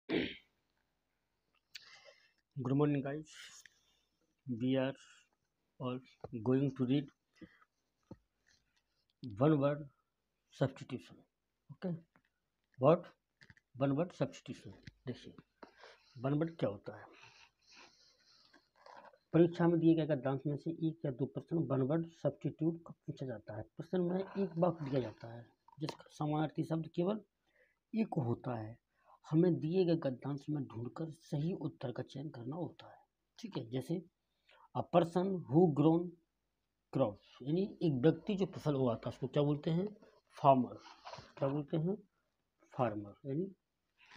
Good morning, guys. We are all going to read one word substitution. Okay, what? One word substitution. देखिए one word क्या होता है। परीक्षा में दिए गए गद्यांश में से एक या दो प्रश्न वन वर्ड सब्स्टिट्यूट का पूछा जाता है। प्रश्न में एक वाक्य दिया जाता है जिसका समानार्थी शब्द केवल एक होता है। हमें दिए गए गद्यांश में ढूंढकर सही उत्तर का चयन करना होता है। ठीक है, जैसे अ पर्सन हु ग्रोन क्रॉप्स, यानी एक व्यक्ति जो फसल उगाता है उसको क्या बोलते हैं? फार्मर। क्या बोलते हैं? फार्मर, यानी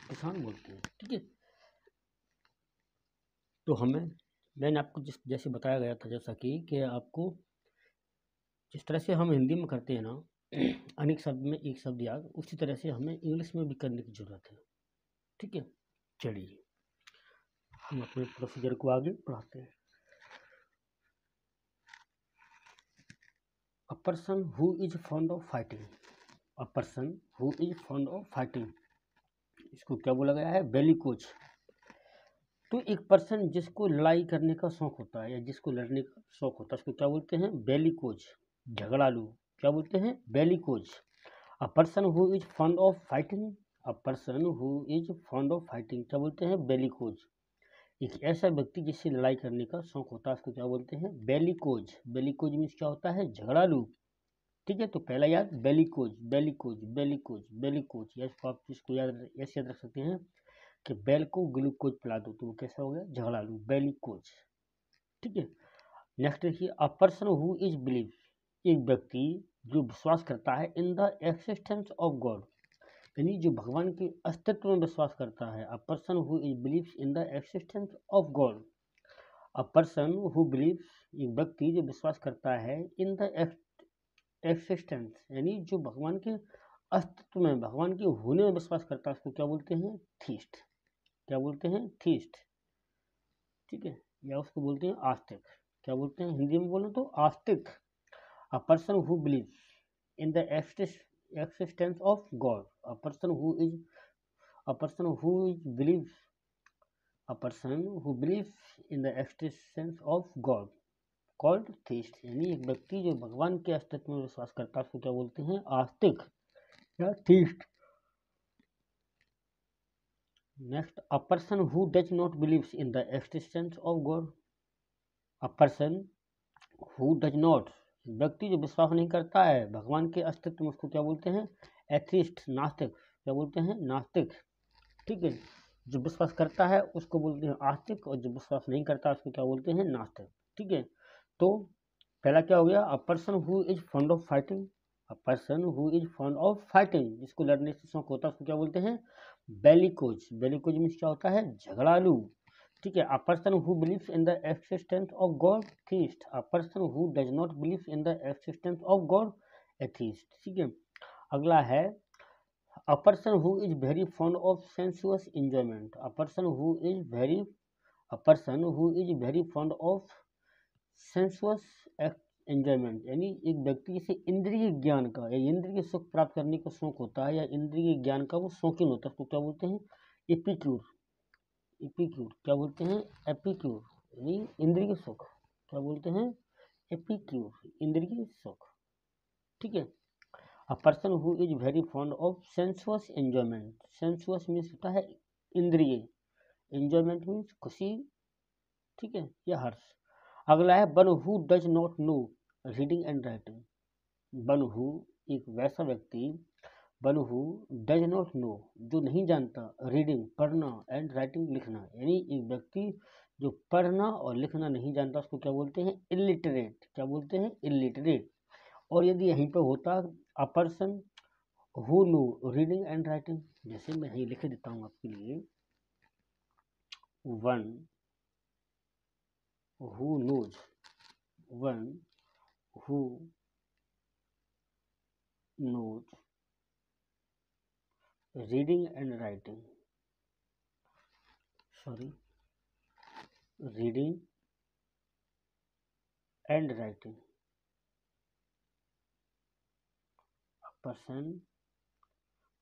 किसान बोलते हैं। ठीक है, तो मैंने आपको जैसे बताया गया था, जैसा कि आपको जिस तरह से हम हिंदी में करते हैं ना अनेक शब्द में एक शब्द याद, उसी तरह से हमें इंग्लिश में भी करने की जरूरत है। ठीक है, चलिए हम अपने प्रोसीजर को आगे बढ़ाते हैं। अ person who is fond of fighting. A person who is fond of fighting, इसको क्या बोला गया है? बेली कोच। तो एक पर्सन जिसको लड़ाई करने का शौक होता है या जिसको लड़ने का शौक होता है उसको क्या बोलते हैं? बेली कोच, झगड़ालू। क्या बोलते हैं? Bellicose. A person who is fond of fighting. A person who is fond of fighting क्या बोलते हैं? Bellicose. एक ऐसा व्यक्ति जिससे लड़ाई करने का शौक होता है उसको क्या बोलते हैं? बेली कोच। बेली कोच मीन्स क्या होता है? झगड़ालू। ठीक है, तो पहला याद बेली कोच, बेली कोच, बेली कोच, बेली कोच। आप इसको ऐसे याद रख सकते हैं कि बैल को ग्लूकोज पिला दो तो वो कैसा हो गया? झगड़ालू, बेली कोच। ठीक है, नेक्स्ट देखिए, अ पर्सन हु इज बिलीव। एक व्यक्ति जो विश्वास करता है इन द एक्सिस्टेंस ऑफ गॉड, यानी जो भगवान के अस्तित्व में विश्वास करता है। A person who is beliefs in the existence of God. A person who beliefs, एक व्यक्ति जो विश्वास करता है इन द एक्सिस्टेंस, यानी जो भगवान के अस्तित्व में, भगवान के होने में विश्वास करता है उसको क्या बोलते हैं? थीस्ट। क्या बोलते हैं? थीस्ट। ठीक है, या उसको बोलते हैं आस्तिक। क्या बोलते हैं? हिंदी में बोले तो आस्तिक। A person who believes in the existence of God. A person who is a person who is believes a person who believes in the existence of God called theist, यानी एक व्यक्ति जो भगवान के अस्तित्व में विश्वास करता है उसको क्या बोलते हैं? आस्तिक या theist. Next, a person who does not beliefs in the existence of God. A person who does not, व्यक्ति जो विश्वास नहीं करता है भगवान के अस्तित्व में उसको क्या बोलते हैं? एथिस्ट, नास्तिक। क्या बोलते हैं? नास्तिक। ठीक है, जो विश्वास करता है उसको बोलते हैं आस्तिक और जो विश्वास नहीं करता उसको क्या बोलते हैं? नास्तिक। ठीक है, तो पहला क्या हो गया? अ person who is fond of fighting. A person who is fond of fighting, जिसको लड़ने से शौक होता है उसको क्या बोलते हैं? बेलिकोज। बेलिकोज मीन्स क्या होता है? झगड़ालू। ठीक है, a person who believes in the existence of God, theist. A person who does not believe in the existence of God, atheist. ठीक है, अगला है a person who is very fond of sensuous enjoyment. A person who is very a person who is very fond of sensuous enjoyment, यानी एक व्यक्ति जिसे इंद्रिय ज्ञान का या इंद्रिय सुख प्राप्त करने का शौक होता है या इंद्रिय ज्ञान का वो शौकीन होता है उसको क्या बोलते हैं? एपिक्यूर। एपिक्यूर क्या बोलते हैं? एपिक्यूर, यानी इंद्रिय सुख। क्या बोलते हैं? एपिक्यूर, इंद्रिय सुख। ठीक है, a person who is very fond of sensuous enjoyment. Sensuous means होता है इंद्रिय, एंजॉयमेंट मीन्स खुशी। ठीक है, या हर्ष। अगला है one who does not know reading and writing. One who, एक वैसा व्यक्ति, one who does not know, जो नहीं जानता, रीडिंग पढ़ना, एंड राइटिंग लिखना, यानी एक व्यक्ति जो पढ़ना और लिखना नहीं जानता उसको क्या बोलते हैं? इलिटरेट। क्या बोलते हैं? इलिटरेट। और यदि यहीं पर होता a person who know reading and writing, जैसे मैं यहीं लिख देता हूँ आपके लिए, one who knows, one who knows reading and writing, sorry, reading and writing. A person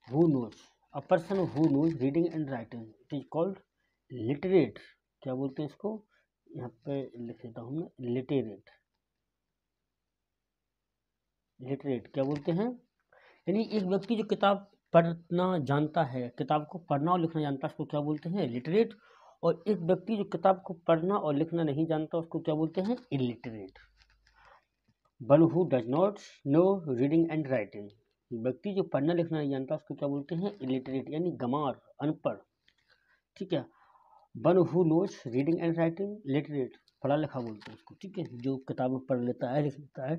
who knows, a person who knows reading and writing it is called literate. क्या बोलते हैं इसको, यहाँ पे लिख देता हूँ मैं, लिटरेट। लिटरेट क्या बोलते हैं, यानी एक व्यक्ति जो किताब पढ़ना जानता है, किताब को पढ़ना और लिखना जानता है, उसको क्या बोलते हैं, लिटरेट। और एक व्यक्ति जो किताब को पढ़ना और लिखना नहीं जानता, उसको क्या बोलते हैं, illiterate. One who does not know reading and writing, व्यक्ति जो पढ़ना लिखना नहीं जानता, उसको क्या बोलते हैं, इलिटरेट, यानी गंवार, अनपढ़। ठीक है। One who knows reading and writing, literate, पढ़ा लिखा बोलते हैं उसको। ठीक है, जो किताबें पढ़ लेता है, लिख लेता है।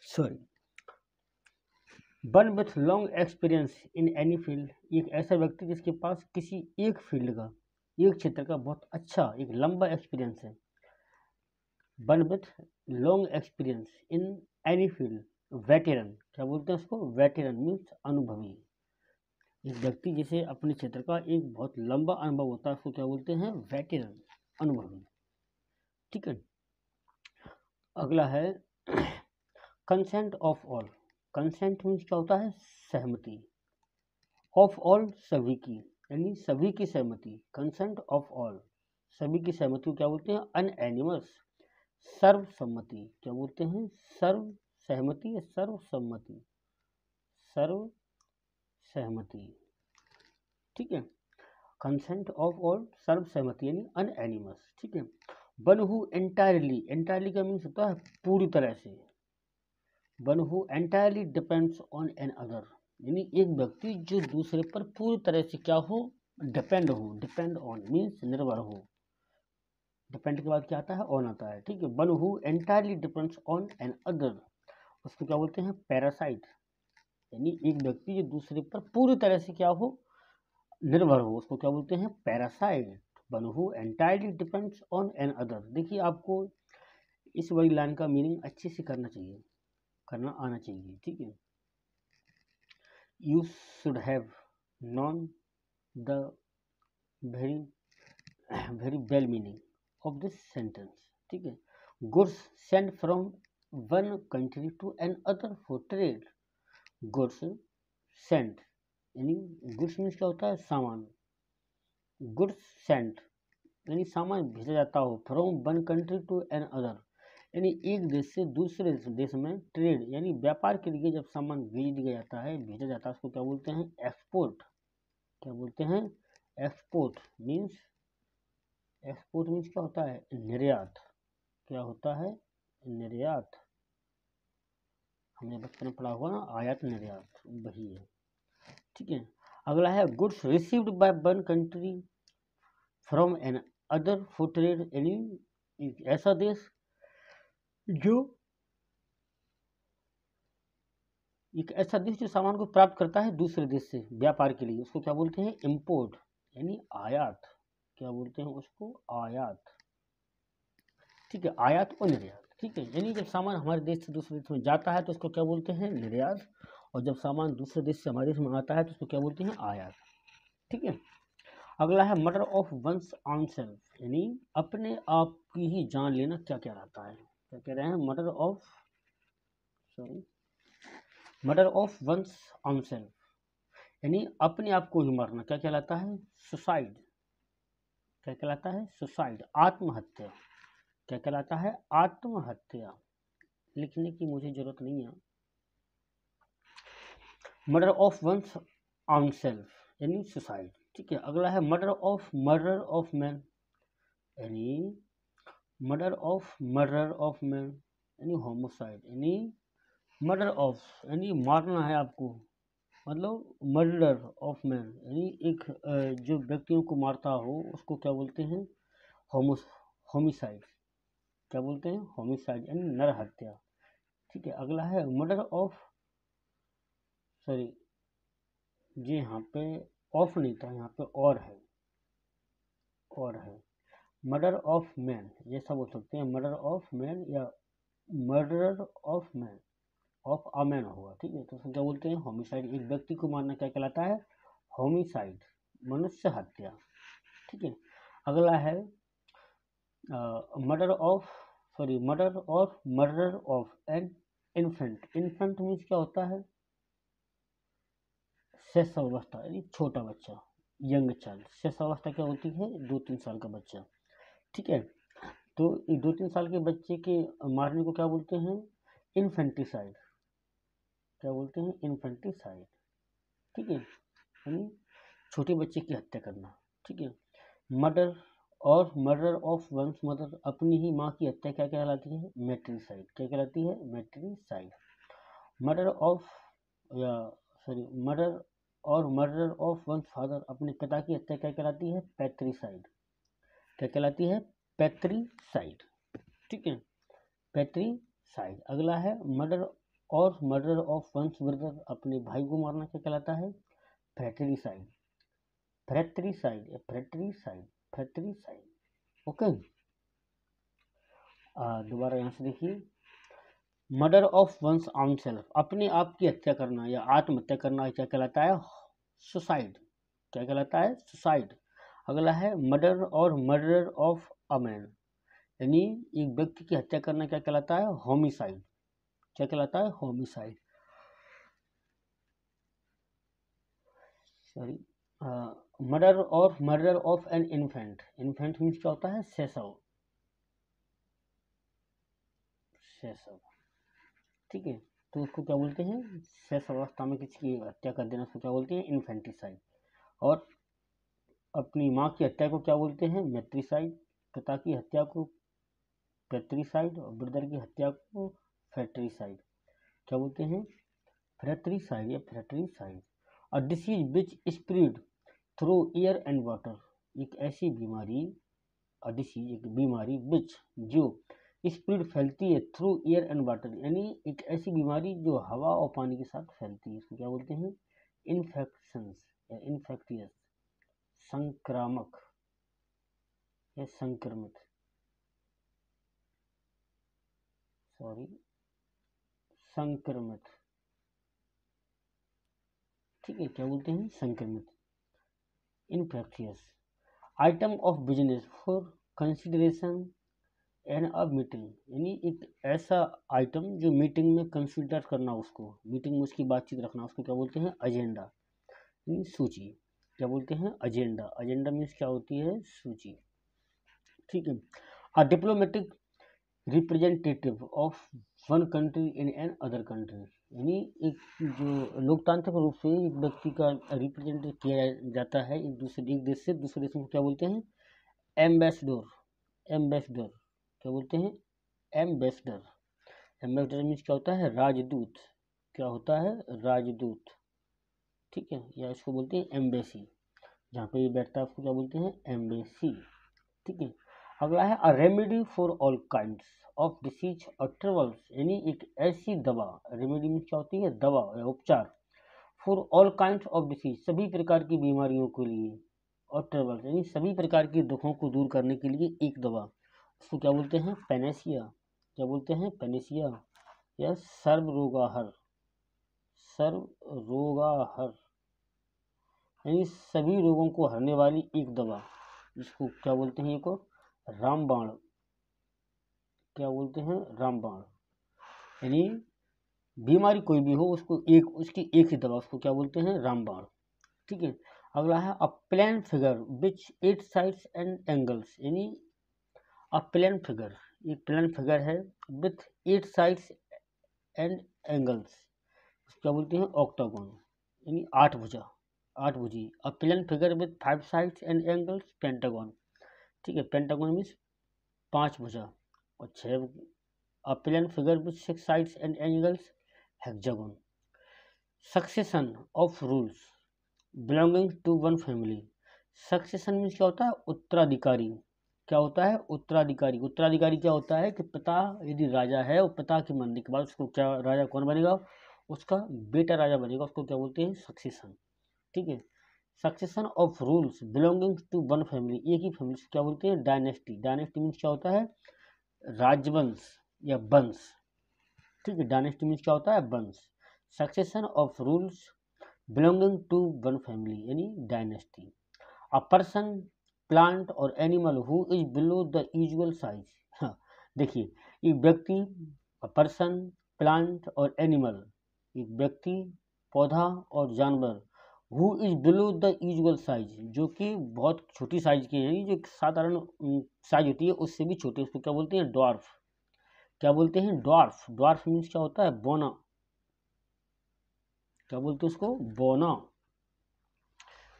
Sorry. One with long experience in any field, एक ऐसा व्यक्ति जिसके पास किसी एक फील्ड का, एक क्षेत्र का बहुत अच्छा, एक लंबा एक्सपीरियंस है। One with long experience in any field, veteran, क्या बोलते हैं उसको, वेटेरन मीन्स अनुभवी। एक व्यक्ति जिसे अपने क्षेत्र का एक बहुत लंबा अनुभव होता है, उसको क्या बोलते हैं, वेटेरन, अनुभवी। ठीक है। अगला है consent of all. Consent means क्या होता है, सहमति। ऑफ ऑल, सभी की, यानी सभी की सहमति। कंसेंट ऑफ ऑल, सभी की सहमति को क्या बोलते हैं, अनएनिमस, सर्वसम्मति। क्या बोलते हैं, सर्व सहमति या सर्वसम्मति, सर्व सहमति। ठीक है। कंसेंट ऑफ ऑल, सर्व सहमति, यानी अनएनिमस। ठीक है। वन हु एंटायरली, एंटायरली का मीन्स होता है पूरी तरह से। One who entirely depends on an other, यानी एक व्यक्ति जो दूसरे पर पूरी तरह से क्या हो, डिपेंड हो। डिपेंड ऑन मीन्स निर्भर हो। डिपेंड के बाद क्या आता है, ऑन आता है। ठीक है। One who entirely depends on an other, उसको क्या बोलते हैं, पैरासाइट, यानी एक व्यक्ति जो दूसरे पर पूरी तरह से क्या हो, निर्भर हो, उसको क्या बोलते हैं, parasite. One who entirely depends on an other. देखिए, आपको इस वाली लाइन का मीनिंग अच्छे से करना चाहिए, करना आना चाहिए। ठीक है। You should have known the very very well meaning of this sentence. ठीक है। Goods sent from one country to another for trade. Goods sent, यानी goods मीन्स क्या होता है, सामान। Goods sent यानी सामान भेजा जाता हो, from one country to another, यानी एक देश से दूसरे देश में ट्रेड, यानी व्यापार के लिए जब सामान भेज दिया जाता है, भेजा जाता है, उसको क्या बोलते हैं, एक्सपोर्ट। क्या बोलते हैं, एक्सपोर्ट मीन्स, एक्सपोर्ट मीन्स क्या होता है, निर्यात। क्या होता है, निर्यात। हमने बचपन में पढ़ा हुआ ना, आयात निर्यात, वही है। ठीक है। अगला है goods received by one country from another for trade, यानी एक ऐसा देश जो, एक ऐसा देश जो सामान को प्राप्त करता है दूसरे देश से व्यापार के लिए, उसको क्या बोलते हैं, इम्पोर्ट, यानी आयात। क्या बोलते हैं उसको, आयात। ठीक है। आयात और निर्यात। ठीक है। यानी जब सामान हमारे देश से दूसरे देश में जाता है तो उसको क्या बोलते हैं, निर्यात। और जब सामान दूसरे देश से हमारे देश में आता है तो उसको क्या बोलते हैं, आयात। ठीक है। अगला है murder of one's own self, यानी अपने आप की ही जान लेना क्या क्या रहता है। क्या कह रहे हैं, murder of, sorry, murder of one's own self, यानी अपने आप को ही मारना क्या कहलाता है, सुसाइड। क्या कहलाता है, सुसाइड, आत्महत्या। क्या कहलाता है, आत्महत्या। लिखने की मुझे जरूरत नहीं है। Murder of one's own self, यानी सुसाइड। ठीक है। अगला है मर्डर ऑफ मैन, यानी मर्डर ऑफ मैन, यानी होमोसाइड, यानी मर्डर ऑफ, यानी मारना है आपको, मतलब मर्डर ऑफ मैन, यानी एक जो व्यक्तियों को मारता हो उसको क्या बोलते हैं, होमिसाइड। क्या बोलते हैं, होमिसाइड, यानी नरहत्या। ठीक है। अगला है मर्डर ऑफ, सॉरी, जी यहाँ पे ऑफ नहीं था, यहाँ पे और है, और है, मर्डर ऑफ मैन, ये सब बोल सकते हैं, मर्डर ऑफ मैन या murder of man, of a man होगा। ठीक है। तो उसको क्या बोलते हैं, होमिसाइड। एक व्यक्ति को मारना क्या कहलाता है, होमिसाइड, मनुष्य हत्या। ठीक है। अगला है murder of, sorry, murder of an infant. Infant means क्या होता है, शैशवावस्था यानी छोटा बच्चा, यंग चाइल्ड। शैशवावस्था क्या होती है? 2-3 साल का बच्चा, ठीक है। तो 2-3 साल के बच्चे के मारने को क्या बोलते हैं? इन्फेंटिसाइड। क्या बोलते हैं? इन्फेंटिसाइड, ठीक है, यानी छोटे बच्चे की हत्या करना, ठीक है। मर्डर और मर्डर ऑफ वंस मदर, अपनी ही माँ की हत्या क्या कहलाती है? मैट्रिसाइड। क्या कहलाती है? मैट्रिसाइड। मर्डर ऑफ या सॉरी मर्डर और मर्डर ऑफ वंस फादर, अपने पिता की हत्या क्या कहलाती है? पैट्रिसाइड। क्या कहलाती है? पैट्रिसाइड, ठीक है, पैट्रिसाइड। अगला है मर्डर और मर्डर ऑफ वंस ब्रदर, अपने भाई को मारना क्या कहलाता है? फ्रैट्रिसाइड। फ्रैट्रिसाइड या फ्रैट्रिसाइड, फ्रैट्रिसाइड, ओके। दोबारा यहाँ से देखिए, murder of one's own self, अपने आप की हत्या करना या आत्महत्या करना क्या कहलाता है? सुसाइड। क्या कहलाता है? सुसाइड। अगला है मर्डर और मर्डर ऑफ अ मैन, यानी एक व्यक्ति की हत्या करना क्या कहलाता है? होमिसाइड। क्या कहलाता है? Homicide, sorry. मर्डर और murder of an infant, infant means क्या होता है? शैशव, शैशव, ठीक है। तो उसको क्या बोलते हैं? शैशवावस्था में किसी की हत्या कर देना उसको क्या बोलते हैं? इन्फेंटिसाइड। और अपनी माँ की हत्या को क्या बोलते हैं? मैट्रिसाइड। पिता की हत्या को पैट्रिसाइड और ब्रदर की हत्या को फ्रैट्रिसाइड। क्या बोलते हैं? फ्रैट्रिसाइड या fratricide. A disease which spread through air and water, एक ऐसी बीमारी, अ डिसीज एक बीमारी, विच जो स्प्रेड फैलती है थ्रू एयर एंड वाटर, यानी एक ऐसी बीमारी जो हवा और पानी के साथ फैलती है, इसको क्या बोलते हैं? इन्फेक्शंस या इन्फेक्टियस, संक्रामक या संक्रमित, सॉरी संक्रमित, ठीक है। क्या बोलते हैं? संक्रमित, infectious. Item of business for consideration and a meeting, यानी एक ऐसा आइटम जो मीटिंग में कंसिडर करना, उसको मीटिंग में उसकी बातचीत रखना, उसको क्या बोलते हैं? एजेंडा, यानी सूची। क्या बोलते हैं? एजेंडा। एजेंडा मीन्स क्या होती है? सूची, ठीक है। अ diplomatic representative of one country in an other country, यानी एक जो लोकतांत्रिक रूप से एक व्यक्ति का रिप्रेजेंट किया जाता है एक देश से दूसरे देश में, क्या बोलते हैं? एम्बेसडर। एम्बेसडर, क्या बोलते हैं? एम्बेसडर। एम्बेसडर मीन्स क्या होता है? राजदूत। क्या होता है? राजदूत, ठीक है, या इसको बोलते हैं एम्बेसी, जहाँ पे ये बैठता है उसको क्या बोलते हैं? एम्बेसी, ठीक है। अगला है a remedy for all kinds of disease और ट्रबल्स, यानी एक ऐसी दवा, रेमेडी मीन्स क्या होती है? दवा या उपचार, for all kinds of disease, सभी प्रकार की बीमारियों के लिए, और ट्रबल्स यानी सभी प्रकार के दुखों को दूर करने के लिए एक दवा, उसको क्या बोलते हैं? पेनेसिया। क्या बोलते हैं? पेनेसिया या सर्वरोगाहर, सर्वरोगाहर, यानी सभी रोगों को हरने वाली एक दवा, जिसको क्या बोलते हैं? को रामबाण। क्या बोलते हैं? रामबाण, यानी बीमारी कोई भी हो उसको एक उसकी एक ही दवा, उसको क्या बोलते हैं? रामबाण, ठीक है। अगला है a plane figure which 8 sides and angles, यानी अ प्लेन फिगर, एक प्लेन फिगर है विथ 8 साइड्स एंड एंगल्स, क्या बोलते हैं? ऑक्टागोन, यानी 8 भुजा, 8 भुजी। A plane figure with 5 sides and angles, pentagon, ठीक है। पेंटागन मीन्स 5 भुजा और 6, a plane figure with 6 sides and angles, hexagon. Succession of rules belonging to one family, succession means क्या होता है? उत्तराधिकारी। क्या होता है? उत्तराधिकारी। उत्तराधिकारी क्या होता है कि पिता यदि राजा है और पिता के मरने के बाद उसको क्या, राजा कौन बनेगा? उसका बेटा राजा बनेगा, उसको क्या बोलते हैं? सक्सेशन, ठीक है। Succession of rules belonging to one family, एक ही फैमिली से क्या बोलते हैं? डायनेस्टी। डायनेस्टी मीन्स क्या होता है? राजवंश या वंश, ठीक है। डायनेस्टी मीन्स क्या होता है? वंश। Succession of rules belonging to one family यानी dynasty. A person, plant or animal who is below the usual size, हाँ देखिए, एक व्यक्ति, पर्सन, प्लांट और एनिमल, एक व्यक्ति, पौधा और जानवर, who is below the usual size, जो कि बहुत छोटी साइज के हैं, जो साधारण साइज होती है उससे भी छोटे, उसको क्या बोलते हैं, डॉर्फ। क्या बोलते हैं, डॉर्फ। डॉर्फ मीन्स क्या होता है, बोना। क्या बोलते हैं उसको, बोना।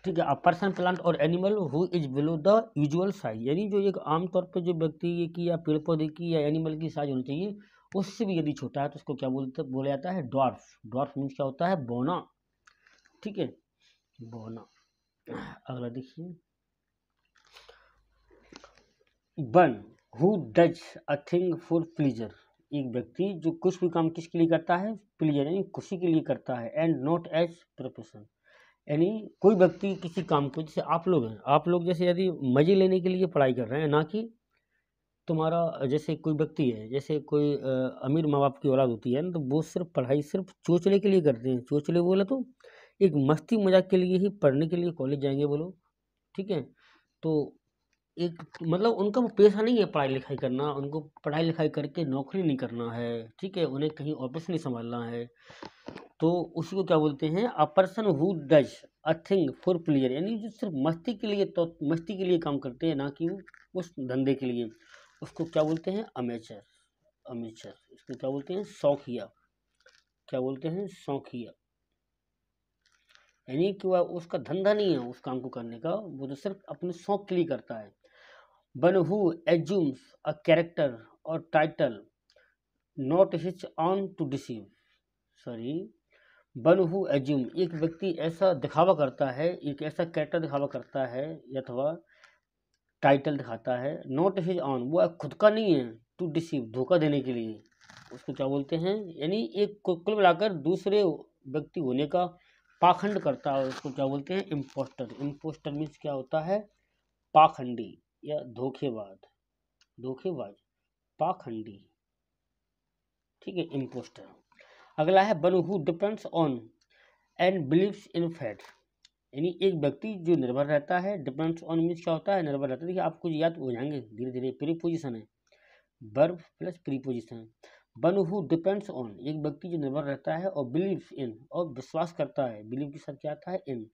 ठीक है। A person, plant or animal who is below the usual size, यानी जो एक आमतौर पर जो व्यक्ति की या पेड़ पौधे की या एनिमल की साइज होनी चाहिए उससे भी यदि छोटा है तो उसको क्या बोला जाता है, डॉर्फ। डॉर्फ मीन्स क्या होता है, बोना। ठीक है, बोना। अगला देखिए, one who does a thing for pleaser, एक व्यक्ति जो कुछ भी काम किसके लिए करता है, प्लीजर यानी खुशी के लिए करता है, एंड नॉट एज प्रोफेशन, यानी कोई व्यक्ति किसी काम को, जैसे आप लोग हैं, आप लोग जैसे यदि मजे लेने के लिए पढ़ाई कर रहे हैं, ना कि तुम्हारा, जैसे कोई व्यक्ति है, जैसे कोई अमीर माँ बाप की औलाद होती है ना, तो वो सिर्फ पढ़ाई सिर्फ चोचले के लिए करते हैं। चोचले बोले तो एक मस्ती मजाक के लिए ही पढ़ने के लिए कॉलेज जाएंगे वो लोग। ठीक है, तो एक मतलब उनका वो पेशा नहीं है पढ़ाई लिखाई करना, उनको पढ़ाई लिखाई करके नौकरी नहीं करना है। ठीक है, उन्हें कहीं ऑफिस नहीं संभालना है। तो उसी को क्या बोलते हैं, अ person who does a thing for pleasure, यानी जो सिर्फ मस्ती के लिए, तो मस्ती के लिए काम करते हैं, ना कि उस धंधे के लिए, उसको क्या बोलते हैं, अमेचर। अमेचर, इसको क्या बोलते हैं, शौकिया। क्या बोलते हैं, शौकिया, यानी कि वह उसका धंधा नहीं है उस काम को करने का, वो तो सिर्फ अपने शौक के लिए करता है। One who assumes a character और title not his own to deceive, sorry, one who assume, एक व्यक्ति ऐसा दिखावा करता है, एक ऐसा कैरेक्टर दिखावा करता है अथवा टाइटल दिखाता है, नॉट हिज ऑन, वो खुद का नहीं है, टू डिसीव, धोखा देने के लिए, उसको क्या बोलते हैं, यानी एक कुल मिलाकर दूसरे व्यक्ति होने का पाखंड करता है, उसको क्या बोलते हैं, इम्पोस्टर। इम्पोस्टर मीन्स क्या होता है, पाखंडी या धोखेबाज, धोखेबाज, पाखंडी। ठीक है, इम्पोस्टर। अगला है one who depends on and believes in fat, यानी एक व्यक्ति जो निर्भर रहता है, डिपेंड्स ऑन मीन्स क्या होता है, निर्भर रहता है। देखिए आपको याद हो जाएंगे धीरे धीरे, प्रीपोजिशन है, verb plus preposition. One who depends on, एक व्यक्ति जो निर्भर रहता है, और बिलीव्स इन, और विश्वास करता है, बिलीव के साथ क्या आता है, इन।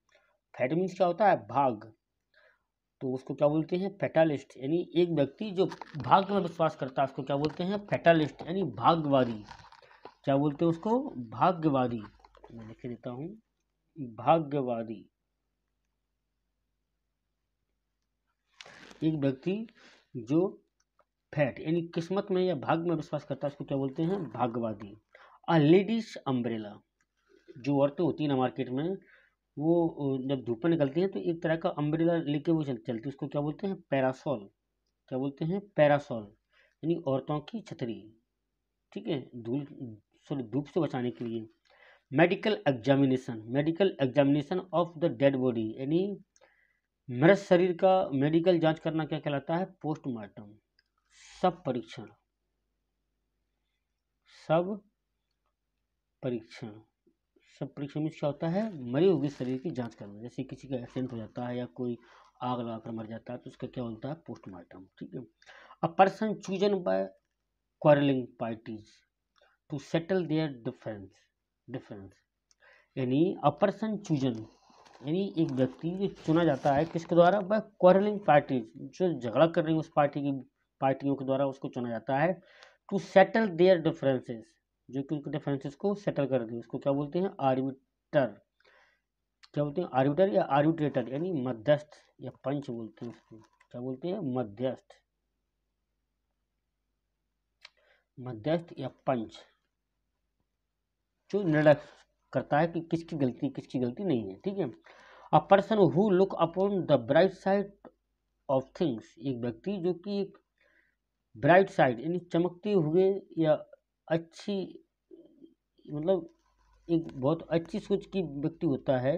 फैट मीन्स क्या होता है, भाग, तो उसको क्या बोलते हैं, फैटालिस्ट, यानी एक व्यक्ति जो भाग्य में विश्वास करता है उसको क्या बोलते हैं, फैटालिस्ट, यानी भाग्यवादी। क्या बोलते हैं उसको, भाग्यवादी। मैं लिख देता हूँ, भाग्यवादी। एक व्यक्ति जो फैट यानी किस्मत में या भाग्य में विश्वास करता है उसको क्या बोलते हैं, भाग्यवादी। अ लेडीज अम्ब्रेला, जो औरतें होती हैं ना मार्केट में, वो जब धूप में निकलती हैं तो एक तरह का अम्ब्रेला लेके वो चलती है, उसको क्या बोलते हैं, पैरासोल। क्या बोलते हैं, पैरासोल, यानी औरतों की छतरी। ठीक है, धूल, सॉरी, धूप से बचाने के लिए। Medical examination, medical examination of the dead body, यानी मृत शरीर का मेडिकल जांच करना क्या कहलाता है, पोस्टमार्टम। सब परीक्षण, सब परीक्षण, सब परीक्षण में क्या होता है, मरे हुए शरीर की जांच करना, जैसे किसी का एक्सीडेंट हो जाता है या कोई आग लगाकर मर जाता है तो उसका क्या होता है, पोस्टमार्टम। ठीक है। A person chosen by quarrelling parties to settle their difference, difference, यानी अ पर्सन चूजन, यानी एक व्यक्ति जो चुना जाता है किसके द्वारा, बाय क्वारलिंग पार्टीज, जो झगड़ा कर रही है उस पार्टी की, पार्टियों के द्वारा उसको चुना जाता है, टू सेटल देयर डिफरेंसेस, जो कि उनके डिफरेंसेस को सेटल कर दे, उसको क्या बोलते हैं, आर्बिटर। क्या बोलते हैं, आर्बिटर या आर्बिट्रेटर, यानी मध्यस्थ या पंच बोलते हैं उसको, क्या बोलते हैं, मध्यस्थ, मध्यस्थ या पंच, जो निर्णय करता है कि किसकी गलती नहीं है। ठीक है। A person who look upon the bright side of things, एक व्यक्ति जो कि एक ब्राइट साइड यानी चमकते हुए या अच्छी, मतलब एक बहुत अच्छी सोच की व्यक्ति होता है,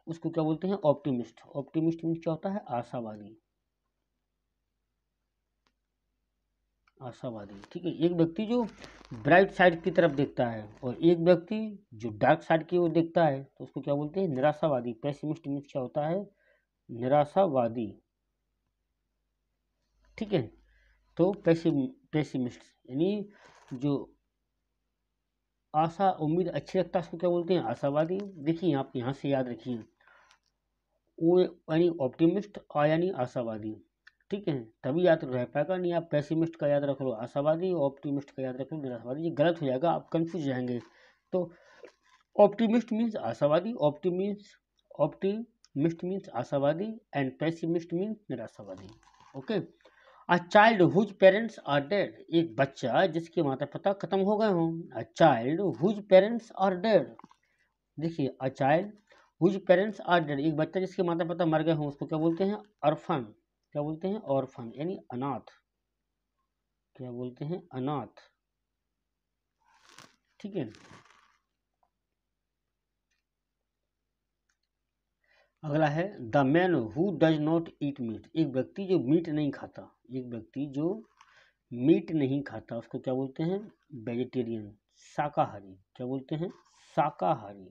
उसको क्या बोलते हैं, ऑप्टिमिस्ट। ऑप्टिमिस्ट मीन्स क्या होता है, आशावादी, आशावादी। ठीक है, एक व्यक्ति जो ब्राइट साइड की तरफ देखता है, और एक व्यक्ति जो डार्क साइड की ओर देखता है तो उसको क्या बोलते हैं, निराशावादी। पेसिमिस्ट मीन्स क्या होता है, निराशावादी। ठीक है, तो पेसिमिस्ट यानी जो आशा उम्मीद अच्छी रखता है उसको क्या बोलते हैं? आशावादी। देखिए आप यहाँ से याद रखिए, ओ यानी ऑप्टिमिस्ट, आ यानी आशावादी, ठीक है। तभी याद रह पाएगा, नहीं आप पेसिमिस्ट का याद रख लो आशावादी, ऑप्टिमिस्ट का याद रख लो निराशावादी, ये गलत हो जाएगा, आप कंफ्यूज जाएंगे। तो ऑप्टिमिस्ट मीन्स आशावादी, ऑप्टिमिस्ट मीन्स आशावादी एंड पेसिमिस्ट मीन्स निराशावादी। Okay. A child whose parents are dead, एक बच्चा जिसके माता पिता खत्म हो गए हों। A child whose parents are dead, देखिए a child whose parents are dead, एक बच्चा जिसके माता पिता मर गए हों उसको क्या बोलते हैं? ऑर्फन। क्या बोलते हैं? ऑर्फन यानी अनाथ। क्या बोलते हैं? अनाथ, ठीक है। अगला है the man who does not eat meat, एक व्यक्ति जो मीट नहीं खाता, एक व्यक्ति जो मीट नहीं खाता उसको क्या बोलते हैं? वेजिटेरियन, शाकाहारी। क्या बोलते हैं? शाकाहारी।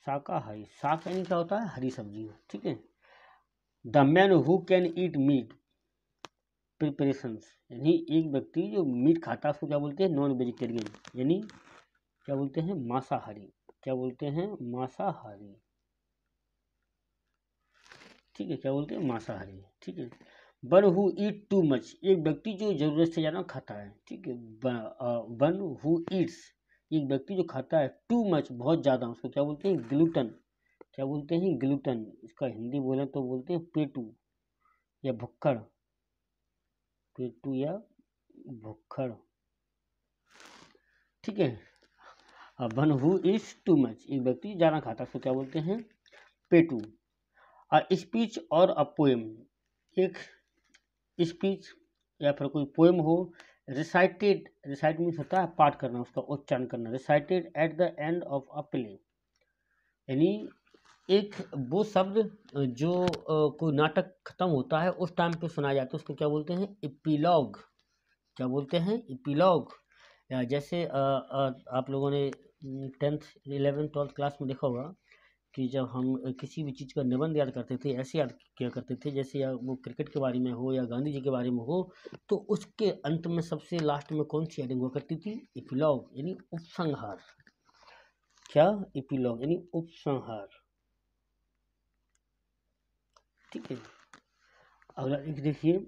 शाकाहारी, शाक यानी क्या होता है? हरी सब्जी, ठीक है। The man who can eat meat preparations, यानी एक व्यक्ति जो मीट खाता है उसको क्या बोलते हैं? नॉन वेजिटेरियन, यानी क्या बोलते हैं? मांसाहारी। क्या बोलते हैं? मांसाहारी, ठीक है। क्या बोलते हैं? मांसाहारी, ठीक है। One who eat too much, एक व्यक्ति जो जरूरत से ज़्यादा खाता है, ठीक है। वन हु ईट्स, एक व्यक्ति जो खाता है टू मच, बहुत ज़्यादा, उसको क्या बोलते हैं? ग्लूटन। क्या बोलते हैं? ग्लूटन। इसका हिंदी बोले तो बोलते हैं पेटू या भुक्खड़, पेटू या भुक्खड़, ठीक है। One who is too much, एक व्यक्ति ज़्यादा खाता है उसको क्या बोलते हैं? पेटू। अ स्पीच और अ पोएम, एक स्पीच या फिर कोई पोएम हो, रिसाइटेड, रिसाइट मीन्स होता है पाठ करना, उसका उच्चारण करना, recited at the end of a play, यानी एक वो शब्द जो कोई नाटक खत्म होता है उस टाइम पे सुनाया जाता है उसको क्या बोलते हैं? एपिलॉग। क्या बोलते हैं? एपिलॉग। या जैसे आप लोगों ने 10th 11th 12th क्लास में देखा होगा कि जब हम किसी भी चीज़ का निबंध याद करते थे, ऐसे याद किया करते थे जैसे या वो क्रिकेट के बारे में हो या गांधी जी के बारे में हो, तो उसके अंत में सबसे लास्ट में कौन सी हेडिंग हुआ करती थी? एपिलॉग, यानी उपसंहार। क्या? एपिलॉग यानी उपसंहार, ठीक है। अगला एक देखिए,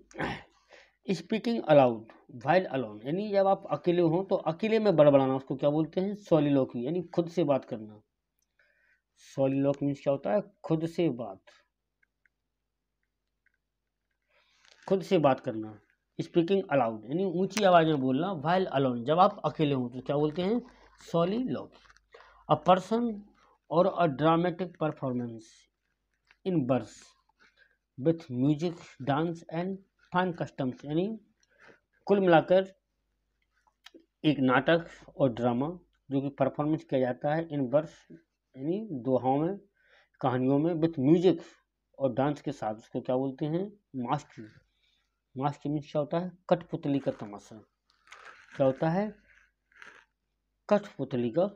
स्पीकिंग अलाउड वाइल अलोन, यानी जब आप अकेले हो तो अकेले में बड़बड़ाना उसको क्या बोलते हैं? सॉलिलोक्वी, यानी खुद से बात करना। सॉलिलोक मीन्स क्या होता है? खुद से बात, खुद से बात करना। स्पीकिंग अलाउड यानी ऊंची आवाज में बोलना, वाइल अलोन जब आप अकेले हो तो क्या बोलते हैं? सॉलिलोक। A person or a dramatic performance in verse with music dance and fine costumes, यानी कुल मिलाकर एक नाटक और ड्रामा जो कि परफॉर्मेंस किया जाता है इन वर्स, यानी दोहाओं में, कहानियों में, विथ म्यूजिक और डांस के साथ, उसको क्या बोलते हैं? मास्टरी। मास्टरी मीन्स क्या होता है? कठपुतली का तमाशा। क्या होता है? कठपुतली का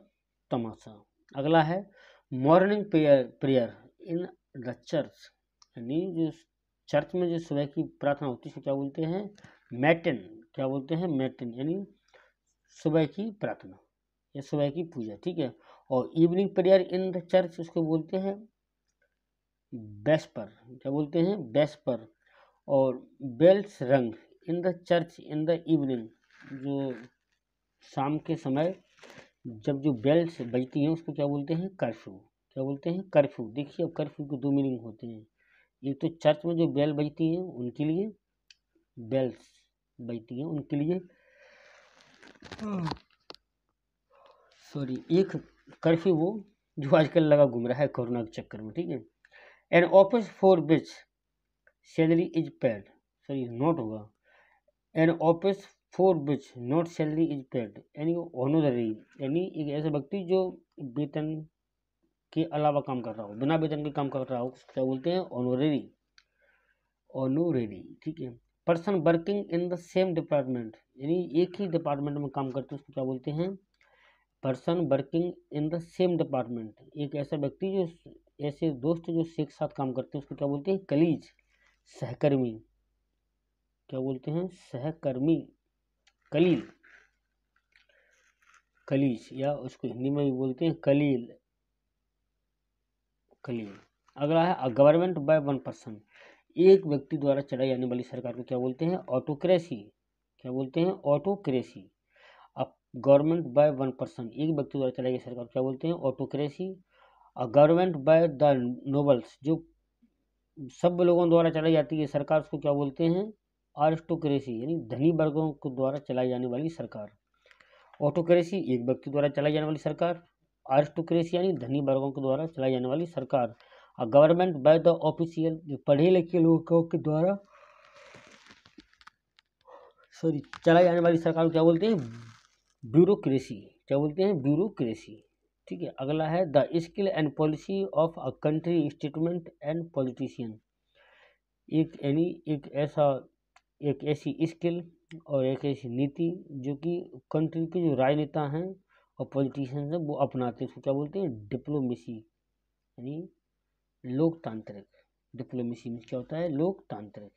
तमाशा। अगला है morning prayer, prayer in the church, यानी जो चर्च में जो सुबह की प्रार्थना होती है उसको क्या बोलते हैं? मैटिन। क्या बोलते हैं? मैटिन, यानी सुबह की प्रार्थना या सुबह की पूजा, ठीक है। और evening prayer in the church उसको बोलते हैं वेस्पर। क्या बोलते हैं? वेस्पर। और बेल्स रंग in the church in the evening, जो शाम के समय जब जो बेल्स बजती हैं उसको क्या बोलते हैं? कर्फ्यू। क्या बोलते हैं? कर्फ्यू। देखिए अब कर्फ्यू के दो मीनिंग होते हैं, एक तो चर्च में जो बेल बजती हैं उनके लिए, बेल्स बजती हैं उनके लिए, सॉरी, एक कर्फ्यू वो जो आजकल लगा घूम रहा है कोरोना के चक्कर में, ठीक है। An office for which salary is paid, sorry not होगा, an office for which not salary is paid, यानी ऑनररी, यानी एक ऐसा व्यक्ति जो वेतन के अलावा काम कर रहा हो, बिना वेतन के काम कर रहा हो, क्या बोलते हैं? ऑनररी। ऑनोरेरी, ठीक है। Person working in the same department, यानी एक ही डिपार्टमेंट में काम करते हैं उसको क्या बोलते हैं? Person working in the same department, एक ऐसा व्यक्ति जो, ऐसे दोस्त जो एक साथ काम करते हैं उसको क्या बोलते हैं? कलीज, सहकर्मी। क्या बोलते हैं? सहकर्मी। कलील, कलीज, या उसको हिंदी में भी बोलते हैं कलील, कलील। अगला है a government by one person, एक व्यक्ति द्वारा चलाई जाने वाली सरकार को क्या बोलते हैं? ऑटोक्रेसी। क्या बोलते हैं? ऑटोक्रेसी। अब गवर्नमेंट बाय वन पर्सन, एक व्यक्ति द्वारा चलाई गई सरकार को क्या बोलते हैं? Autocracy. A government by the nobles, जो सब लोगों द्वारा चलाई जाती है सरकार, उसको क्या बोलते हैं? आरिस्टोक्रेसी, यानी धनी वर्गों को द्वारा चलाई जाने वाली सरकार। ऑटोक्रेसी एक व्यक्ति द्वारा चलाई जाने वाली सरकार, आरिस्टोक्रेसी यानी धनी वर्गों के द्वारा चलाई जाने वाली सरकार। गवर्नमेंट बाय द ऑफिशियल, जो पढ़े लिखे लोगों के द्वारा चलाई जाने वाली सरकार को क्या बोलते हैं? ब्यूरोक्रेसी। क्या बोलते हैं? ब्यूरोक्रेसी। ठीक है। अगला है the skill and policy of a country statement and politician, एक ऐसी स्किल और एक ऐसी नीति जो कि कंट्री के जो राजनेता हैं और पॉलिटिशियंस हैं वो अपनाते हैं, उसको क्या बोलते हैं? डिप्लोमेसी, यानी लोकतांत्रिक। डिप्लोमेसी में क्या होता है? लोकतांत्रिक।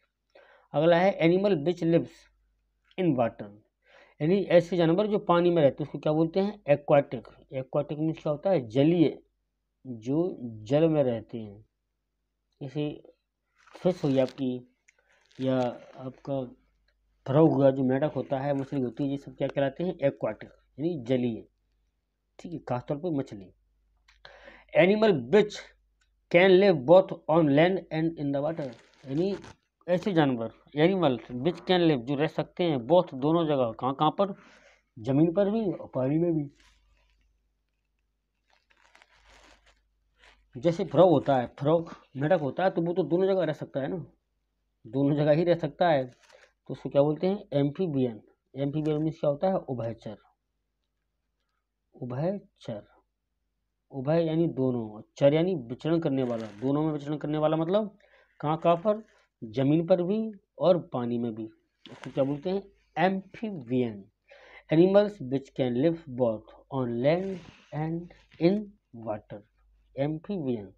अगला है animal which lives in water, यानी ऐसे जानवर जो पानी में रहते हैं उसको क्या बोलते हैं? एक्वाटिक। एक्वाटिक मीन्स क्या होता है? जलीय, जो जल में रहते हैं। जैसे फिश हुई आपकी, या आपका फ्रॉग हुआ, जो मेढक होता है, मछली होती है, ये सब क्या कहलाते हैं? एक्वाटिक, यानी जलीय। ठीक है, खासतौर पर मछली। Animal which can live both on land and in the water, यानी ऐसे जानवर, एनिमल विच कैन लिव, जो रह सकते हैं बोथ, दोनों जगह, कहाँ कहाँ पर? जमीन पर भी और पानी में भी। जैसे फ्रॉग होता है, फ्रॉग मेढक होता है, तो वो तो दोनों जगह रह सकता है ना, दोनों जगह ही रह सकता है, तो उसको क्या बोलते हैं? एम्फीबियन। एम्फीबियन मीन्स क्या होता है? उभयचर। उभयचर, उभय यानी दोनों, चर यानी विचरण करने वाला, दोनों में विचरण करने वाला, मतलब कहाँ कहाँ पर? जमीन पर भी और पानी में भी, उसको क्या बोलते हैं? Amphibian. Animals which can live both on land and in water, amphibian.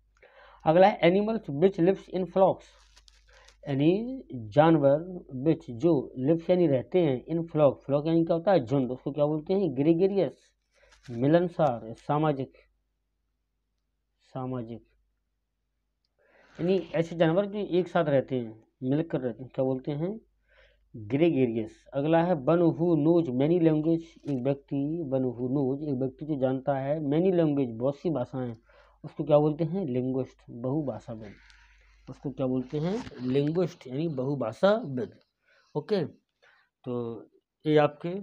अगला है एनिमल्स विच लिव्स इन फ्लॉक्स, यानी जानवर विच, जो लिव्स यानी रहते हैं, इन फ्लॉक, फ्लॉक यानी क्या होता है? झुंड, उसको क्या बोलते हैं? ग्रेगेरियस, मिलनसार, सामाजिक। सामाजिक यानी ऐसे जानवर जो एक साथ रहते हैं, मिलकर रहते हैं, क्या बोलते हैं? ग्रेगेरियस। अगला है one who knows many language, एक व्यक्ति, वन हु नोज, एक व्यक्ति जो जानता है, मैनी लैंग्वेज, बहुत सी भाषाएं, उसको क्या बोलते हैं? लिंग्विस्ट, बहुभाषाविद। उसको क्या बोलते हैं? लिंग्विस्ट, यानी बहुभाषाविद। ओके, तो ये आपके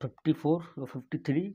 54 और 53